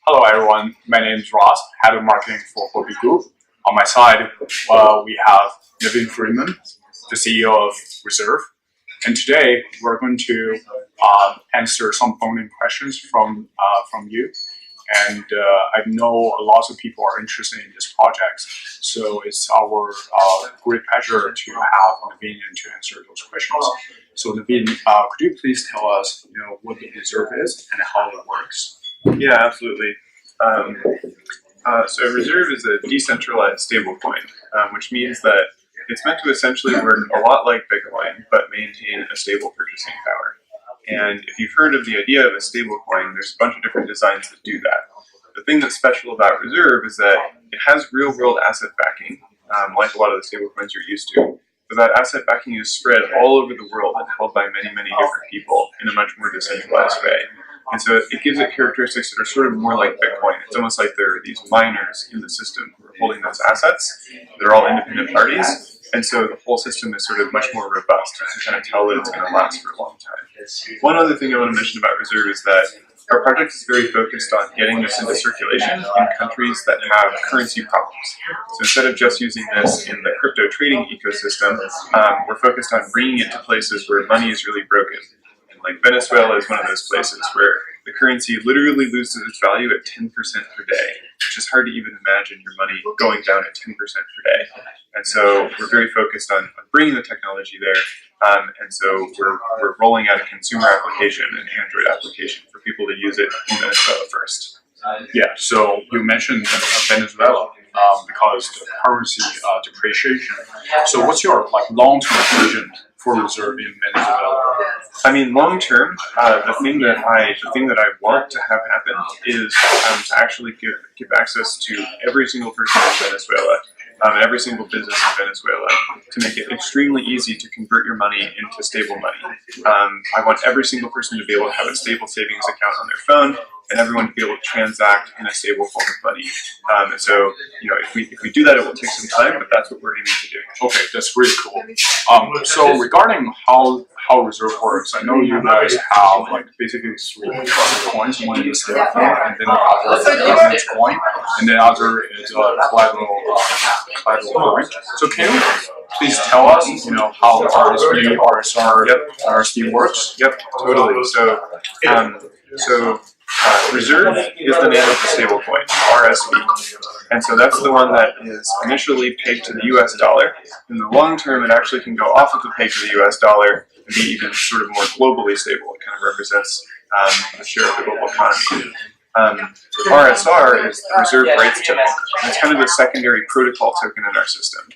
Hello everyone, my name is Ross, Head of Marketing for Huobi Group. On my side, we have Nevin Freeman, the CEO of Reserve. And today we're going to answer some burning questions from you. And I know lots of people are interested in this project, so it's our great pleasure to have Nevin and to answer those questions. So Nevin, could you please tell us, what the Reserve is and how it works? Yeah, absolutely. So Reserve is a decentralized stablecoin, which means that it's meant to essentially work a lot like Bitcoin, but maintain a stable purchasing power. And if you've heard of the idea of a stablecoin, there's a bunch of different designs that do that. The thing that's special about Reserve is that it has real-world asset backing, like a lot of the stablecoins you're used to. But that asset backing is spread all over the world and held by many, many different people in a much more decentralized way. And so it gives it characteristics that are sort of more like Bitcoin. It's almost like there are these miners in the system who are holding those assets. They're all independent parties. And so the whole system is sort of much more robust to kind of tell that it's going to last for a long time. One other thing I want to mention about Reserve is that our project is very focused on getting this into circulation in countries that have currency problems. So instead of just using this in the crypto trading ecosystem, we're focused on bringing it to places where money is really broken. Like Venezuela is one of those places where the currency literally loses its value at 10% per day, which is hard to even imagine your money going down at 10% per day. And so we're very focused on bringing the technology there. And so we're rolling out a consumer application, an Android application, for people to use it in Venezuela first. Yeah, so you mentioned Venezuela because the currency depreciation. So what's your long-term vision for Reserve in Venezuela? I mean, long term, the thing that I want to have happen is to actually give access to every single person in Venezuela, and every single business in Venezuela, to make it extremely easy to convert your money into stable money. I want every single person to be able to have a stable savings account on their phone, and everyone to be able to transact in a stable form of money. And so, if we do that, it will take some time, but that's what we're aiming to do. Okay, that's really cool. So regarding how Reserve works, I know you guys have basically three coins. One is stablecoin, and then the other is government coin, and then the other is collateral coin. So can you please tell us, how RSV, RSD works? Yep, totally. So Reserve is the name of the stablecoin, RSV. And so that's the one that is initially pegged to the US dollar. In the long term, it actually can go off of the peg to the US dollar and be even sort of more globally stable. It kind of represents a share of the global economy. RSR is the Reserve Rights Token. And it's kind of a secondary protocol token in our system.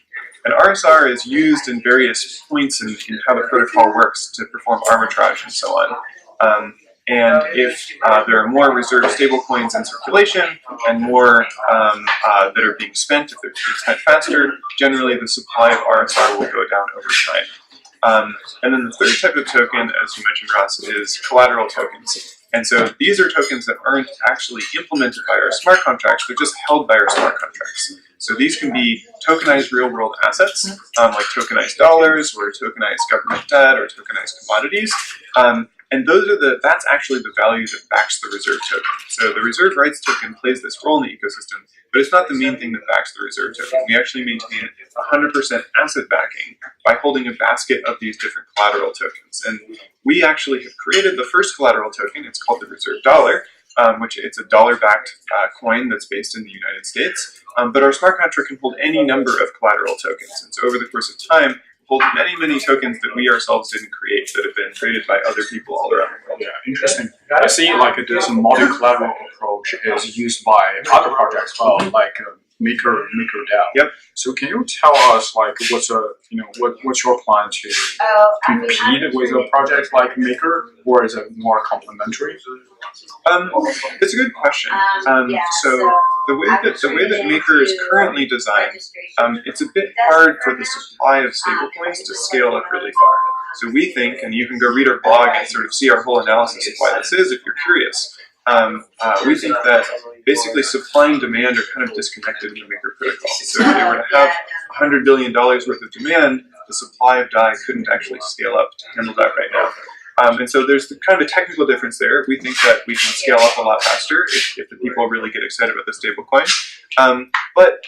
And RSR is used in various points in how the protocol works to perform arbitrage and so on. And if there are more Reserve stablecoins in circulation and more that are being spent, if they're being spent faster, generally the supply of RSR will go down over time. And then the third type of token, as you mentioned, Ross, is collateral tokens. And so these are tokens that aren't actually implemented by our smart contracts, they're just held by our smart contracts. So these can be tokenized real-world assets, like tokenized dollars, or tokenized government debt, or tokenized commodities. And that's actually the value that backs the Reserve token. So the Reserve Rights Token plays this role in the ecosystem, but it's not the main thing that backs the Reserve token. We actually maintain 100% asset backing by holding a basket of these different collateral tokens. And we actually have created the first collateral token. It's called the Reserve Dollar, which it's a dollar-backed coin that's based in the United States. But our smart contract can hold any number of collateral tokens. And so over the course of time, hold many, many tokens that we ourselves didn't create that have been created by other people all around the world. Yeah, interesting. I see there's a multi-collateral approach is used by other projects as well, like Maker DAO. Yep. So can you tell us what's your plan to compete with a project like Maker, or is it more complementary? It's a good question. So the way that Maker is currently designed, it's a bit hard for the supply of stablecoins to scale up really far. So we think, and you can go read our blog and sort of see our whole analysis of why this is if you're curious. We think that basically supply and demand are kind of disconnected in the Maker protocol. So if they were to have $100 billion worth of demand, the supply of DAI couldn't actually scale up to handle that right now. And so there's kind of a technical difference there. We think that we can scale up a lot faster if the people really get excited about the stablecoin. But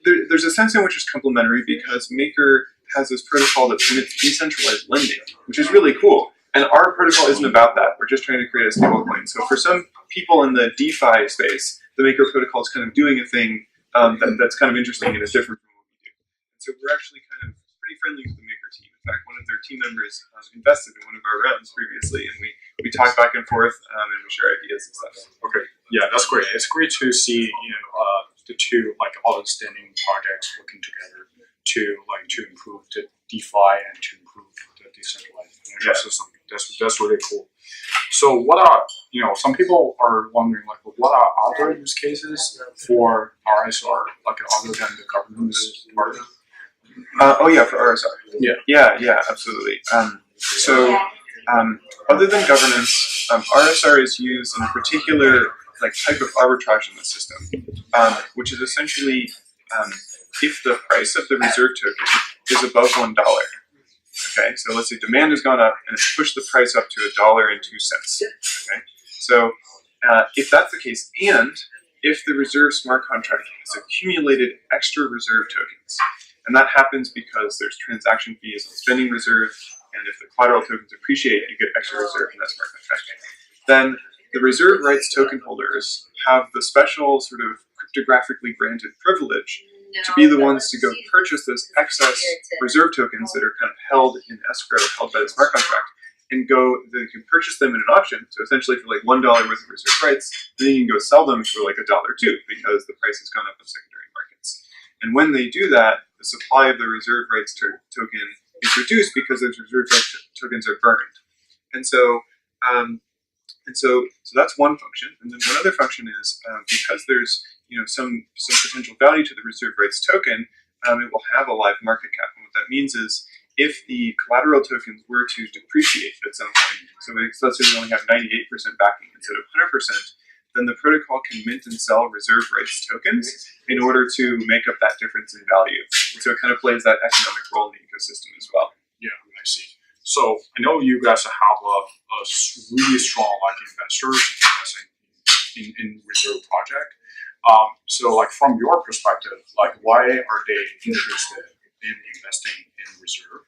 there's a sense in which it's complementary because Maker has this protocol that permits decentralized lending, which is really cool. And our protocol isn't about that. We're just trying to create a stablecoin. So for some people in the DeFi space, the Maker protocol is kind of doing a thing that's kind of interesting and is different from what we do. So we're actually kind of pretty friendly with the Maker team. In fact, one of their team members invested in one of our rounds previously, and we talk back and forth and we share ideas and stuff. Okay, yeah, that's great. It's great to see the two outstanding projects working together to improve the DeFi and to improve the decentralized financial system. That's really cool. So what are some people are wondering what are other use cases for RSR other than the government's part? Oh yeah, for RSR. Yeah, absolutely. Other than governance, RSR is used in a particular type of arbitrage in the system, which is essentially if the price of the reserve token is above $1. Okay, so let's say demand has gone up and it's pushed the price up to $1.02. Okay, so if that's the case, and if the reserve smart contract has accumulated extra reserve tokens, and that happens because there's transaction fees on spending reserve, and if the collateral tokens appreciate, you get extra reserve in that smart contract, then the reserve rights token holders have the special sort of cryptographically granted privilege to be the ones to go purchase those excess reserve tokens that are kind of held in escrow, held by the smart contract, and they can purchase them in an auction, so essentially for $1 worth of reserve rights, then you can go sell them for $1 too, because the price has gone up in secondary markets. And when they do that, the supply of the reserve rights token is reduced because those reserve rights tokens are burned. And so that's one function. And then one other function is because there's some potential value to the reserve rights token, it will have a live market cap. And what that means is if the collateral tokens were to depreciate at some point, so let's say we only have 98% backing instead of 100%, then the protocol can mint and sell reserve rights tokens in order to make up that difference in value. And so it kind of plays that economic role in the ecosystem as well. Yeah, I see. So I know you guys have a really strong investors investing in reserve project. So from your perspective, why are they interested in investing in reserve?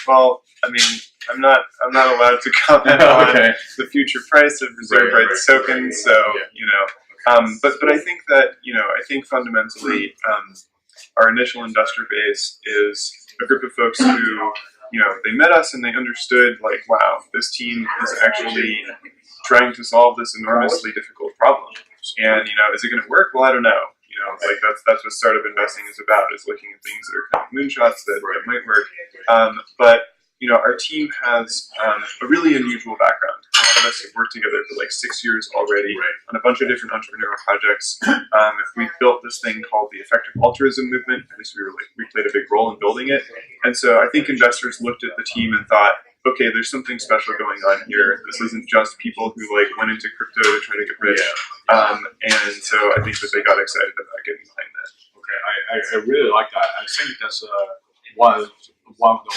Well, I mean, I'm not allowed to comment on the future price of reserve rights tokens. So but I think that I think fundamentally our initial investor base is a group of folks who they met us and they understood wow, this team is actually trying to solve this enormously difficult problem. And is it going to work? Well, I don't know. That's what startup investing is about, is looking at things that are kind of moonshots that might work. But our team has a really unusual background. A lot of us have worked together for 6 years already on a bunch of different entrepreneurial projects. We built this thing called the Effective Altruism Movement. At least we played a big role in building it. And so I think investors looked at the team and thought, okay, there's something special going on here. This isn't just people who went into crypto to try to get rich. And so I think that they got excited about getting behind that. Okay, I really like that. I think that's one of the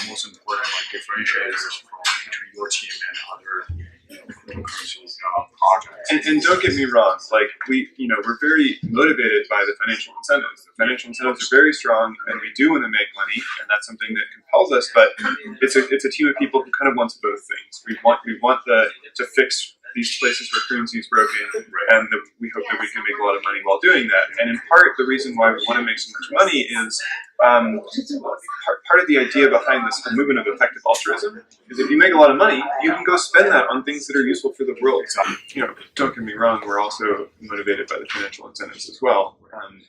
most important differentiators between your team and other cryptocurrency projects. And don't get me wrong, we're very motivated by the financial incentives. The financial incentives are very strong, and we do want to make money, and that's something that compels us. But it's a team of people who kind of wants both things. We want to fix these places where currency is broken, and we hope that we can make a lot of money while doing that. And in part, the reason why we want to make so much money is part of the idea behind this whole movement of effective altruism is if you make a lot of money, you can go spend that on things that are useful for the world. So, don't get me wrong, we're also motivated by the financial incentives as well.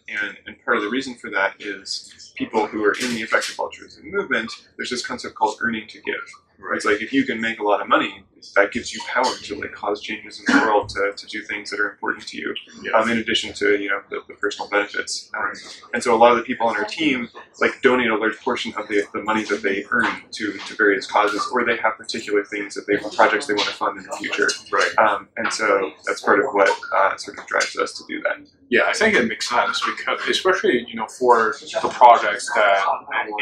And part of the reason for that is people who are in the effective altruism movement, there's this concept called earning to give. Right. It's if you can make a lot of money, that gives you power to cause changes in the world, to do things that are important to you, in addition to the personal benefits. And so a lot of the people on our team donate a large portion of the money that they earn to various causes, or they have particular things that projects they want to fund in the future. Right. And so that's part of what sort of drives us to do that. Yeah, I think it makes sense because especially for the projects that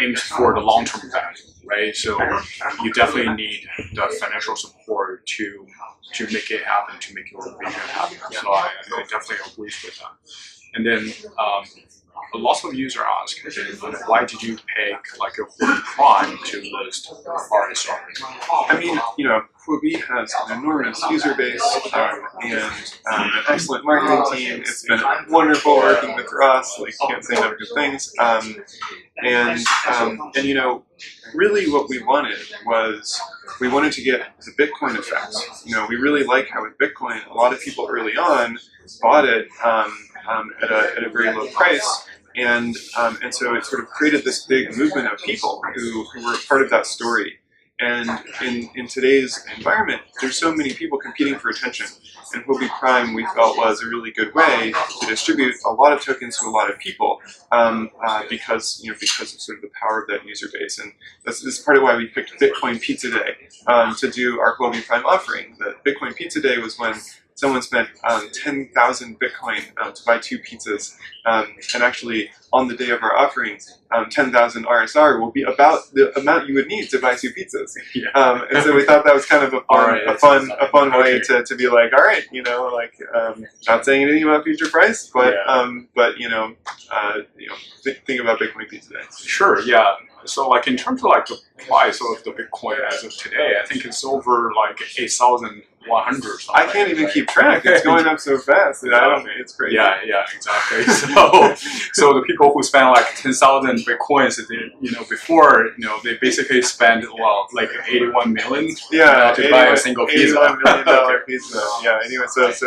aim for the long-term value. right? So you definitely need the financial support to make it happen, to make your vision happen. So I definitely agree with that. And then lots of users ask, why did you pick like a Huobi Prime to list RSR? I mean, you know, Huobi has an enormous user base and an excellent marketing team. It's been wonderful working with Ross. Like, can't say enough good things. And you know, really what we wanted was we wanted to get the Bitcoin effect. You know, we really like how with Bitcoin, a lot of people early on bought it at a very low price. And so it sort of created this big movement of people who were part of that story. And in today's environment, there's so many people competing for attention. And Huobi Prime, we felt, was a really good way to distribute a lot of tokens to a lot of people because of sort of the power of that user base. And this is part of why we picked Bitcoin Pizza Day to do our Huobi Prime offering. The Bitcoin Pizza Day was when someone spent 10,000 Bitcoin to buy 2 pizzas. And actually, on the day of our offering, 10,000 RSR will be about the amount you would need to buy 2 pizzas. And so we thought that was kind of a fun way to be like, all right, you know, like not saying anything about future price, but think about Bitcoin Pizza Day. Sure, yeah. So like in terms of like the price of the Bitcoin as of today, I think it's over like 8,100. I can't even keep track. It's going up so fast. It's crazy. Yeah, exactly. So the people who spend like 10,000 Bitcoins, before, they basically spend like 81 million. To buy a single pizza. $81 million pizza. Yeah. Anyway, so it's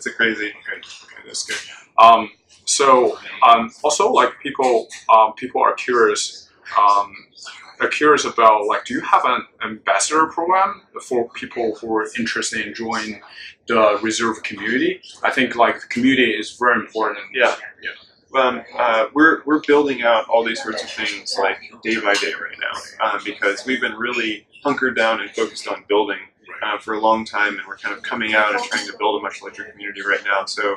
a crazy. Okay, that's good. Also like people are curious. About like, do you have an ambassador program for people who are interested in joining the reserve community? I think like the community is very important. Yeah. We're building out all these sorts of things like day by day right now because we've been really hunkered down and focused on building for a long time, and we're kind of coming out and trying to build a much larger community right now. So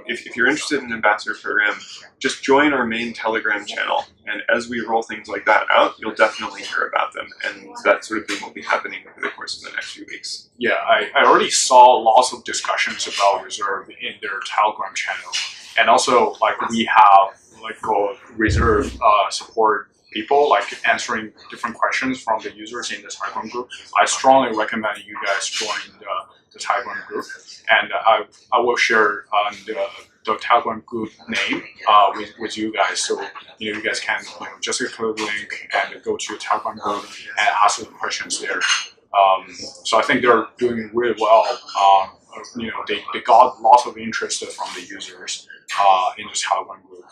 if you're interested in an ambassador program, just join our main Telegram channel, and as we roll things like that out, you'll definitely hear about them, and that sort of thing will be happening over the course of the next few weeks. Yeah, I already saw lots of discussions about Reserve in their Telegram channel, and also like we have like Reserve support people like answering different questions from the users in the Telegram group. I strongly recommend you guys join the Telegram group, and I will share the Telegram group name with you guys, so you guys can just click the link and go to the Telegram group and ask the questions there. So I think they're doing really well. They got lots of interest from the users in the Telegram group.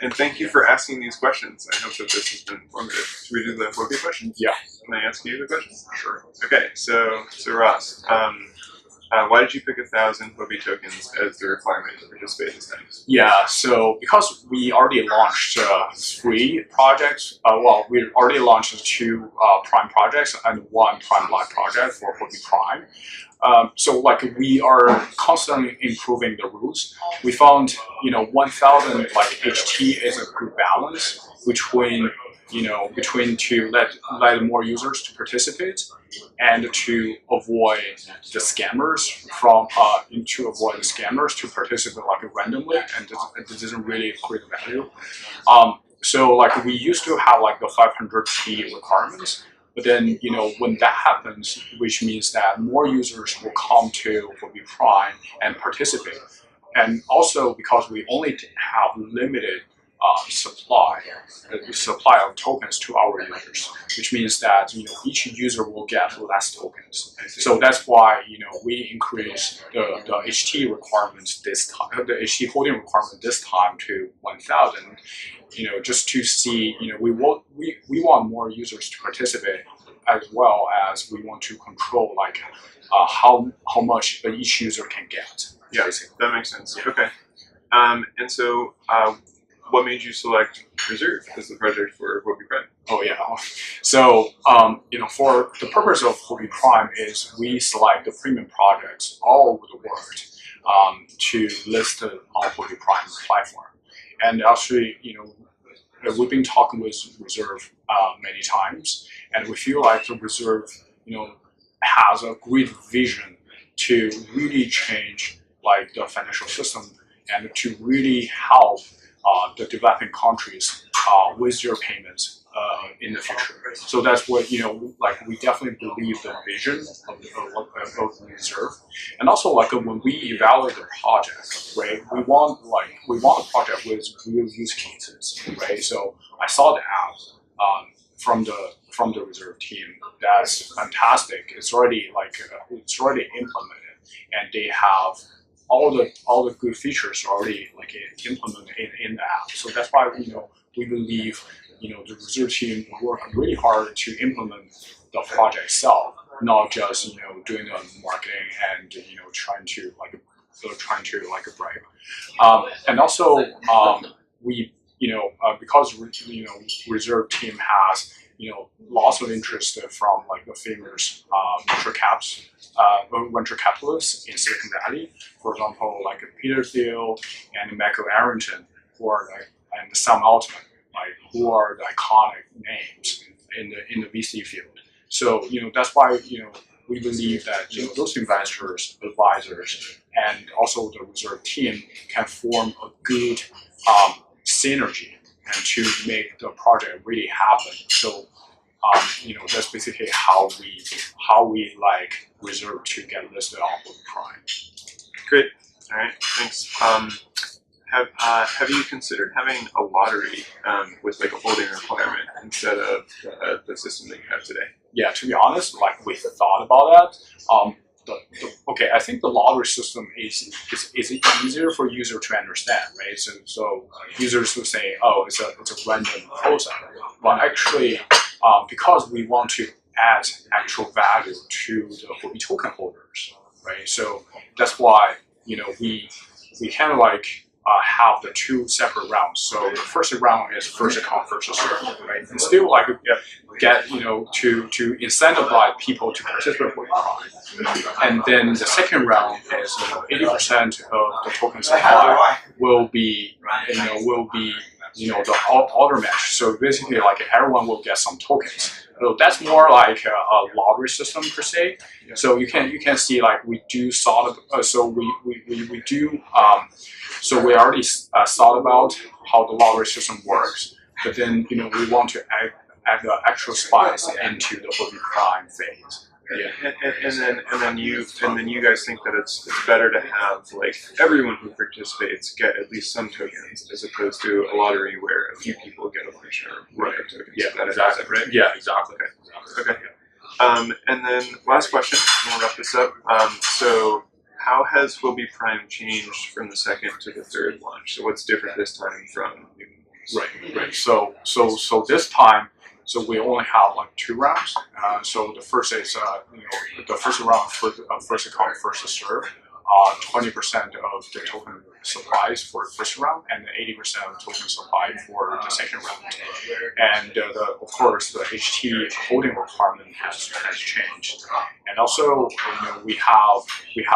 And thank you for asking these questions. I hope that this has been informative. Should we do the Huobi questions? Yeah. Can I ask you the questions? Sure. Okay, so Ross, why did you pick 1,000 Huobi tokens as the requirement to participate this time? Yeah, so because we already launched 3 projects, we already launched 2 Prime projects and 1 Prime Live project for Huobi Prime. So like we are constantly improving the rules. We found 1,000 like HT is a good balance between to let more users to participate and to avoid the scammers to participate like randomly, and it doesn't really create value. So like we used to have like the 500P requirements. But then, when that happens, which means that more users will come to Huobi Prime and participate. And also because we only have limited supply of tokens to our users, which means that each user will get less tokens. So that's why we increase the HT requirements this time, the HT holding requirement this time to 1,000. Just to see, we want more users to participate, as well as we want to control like how much each user can get. Yeah, basically. That makes sense. Okay. And so, what made you select Reserve as the project for Huobi Prime? Oh yeah. So for the purpose of Huobi Prime is we select the premium projects all over the world to list on Huobi Prime platform, and actually we've been talking with Reserve many times, and we feel like the Reserve, has a great vision to really change like the financial system and to really help the developing countries with their payments in the future. So that's what like we definitely believe the vision of the Reserve, and also like when we evaluate the project, right? We want a project with real use cases, right? So I saw the app from the Reserve team. That's fantastic. It's already implemented, and they have all the good features already like implemented in the app. So that's why we believe the Reserve team work really hard to implement the project itself, not just doing the marketing and trying to bribe. And also we because Reserve team has lots of interest from like the famous venture capitalists in Silicon Valley. For example, like Peter Thiel and Michael Arrington, who are and Sam Altman, who are the iconic names in the VC field. So that's why we believe that those investors, advisors, and also the Reserve team can form a good synergy and to make the project really happen. So that's basically how we like Reserve to get listed on Huobi Prime. Great. All right. Thanks. Have you considered having a lottery with like a holding requirement instead of the system that you have today? Yeah, to be honest, like we thought about that. Okay, I think the lottery system is easier for user to understand, right? So users will say, oh, it's a random process. But actually, because we want to add actual value to the Huobi token holders, right? So that's why we kind of like have the two separate rounds. So the first round is first come, first serve, right? And still like get to incentivize people to participate with Prime. And then the second round is 80% of the token supply will be the order match. So basically like everyone will get some tokens. So that's more like a lottery system per se. So you can see like we do solve. So we do. So we already thought about how the lottery system works, but then we want to add the actual spice into the Huobi Prime phase. Yeah. And then you guys think that it's better to have like everyone who participates get at least some tokens as opposed to a lottery where a few people get a bunch of tokens. Yeah, that exactly. Right? Yeah, exactly. Okay. And then last question, and we'll wrap this up. So how has Huobi Prime changed from the second to the third launch? So what's different this time from? Right. So this time. So we only have like 2 rounds. So the first is the first round first come first serve. 20% of the token supplies for the first round, and 80% of token supply for the second round. And of course the HT holding requirement has changed. And also we have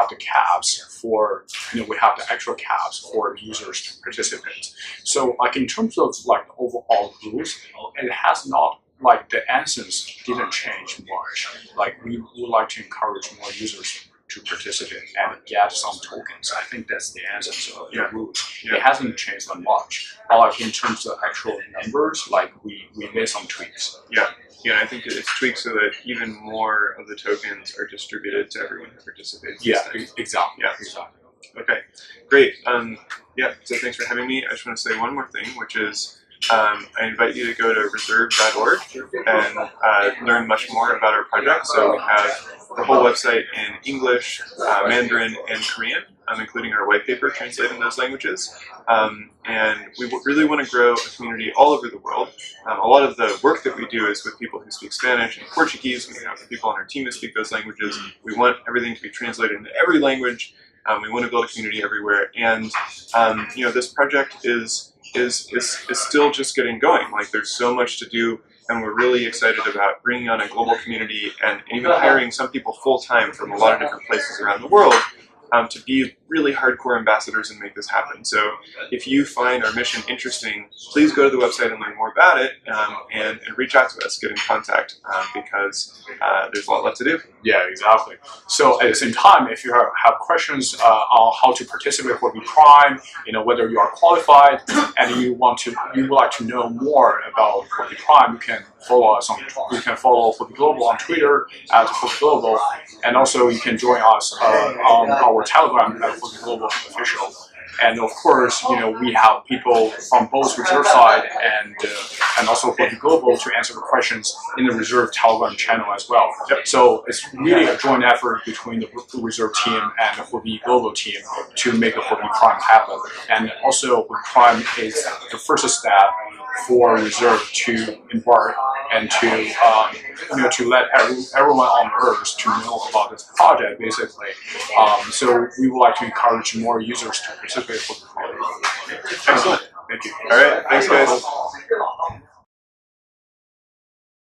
the caps for we have the actual caps for users to participate. So like in terms of like the overall rules, it has not like the essence didn't change much. Like we would like to encourage more users to participate and get some tokens. I think that's the essence of the rules. It hasn't changed that much. But like in terms of actual numbers, like we made some tweaks. Yeah, I think it's tweaked so that even more of the tokens are distributed to everyone who participates. Yeah, exactly. Yeah, exactly. Okay, great. So thanks for having me. I just want to say one more thing, which is I invite you to go to reserve.org and learn much more about our project. So we have the whole website in English, Mandarin, and Korean, including our white paper translated in those languages. And we really want to grow a community all over the world. A lot of the work that we do is with people who speak Spanish and Portuguese. We have people on our team who speak those languages. We want everything to be translated into every language. We want to build a community everywhere. And this project is still just getting going. Like there's so much to do, and we're really excited about bringing on a global community and even hiring some people full-time from a lot of different places around the world to be really hardcore ambassadors and make this happen. So if you find our mission interesting, please go to the website and learn more about it, and reach out to us, get in contact, because there's a lot left to do. Yeah, exactly. So at the same time, if you have questions on how to participate in Huobi Prime, whether you are qualified and you would like to know more about Huobi Prime, you can follow us you can follow Huobi Global on Twitter at Huobi Global, and also you can join us on our Telegram at Huobi Global Official. And of course, we have people from both Reserve side and also Huobi Global to answer the questions in the Reserve Telegram channel as well. So it's really a joint effort between the Reserve team and the Huobi Global team to make the Huobi Prime happen. And also, Huobi Prime is the first step for Reserve to embark and to let everyone on Earth to know about this project, basically. So we would like to encourage more users to participate in the project. Excellent. Thank you. All right. Thanks, guys.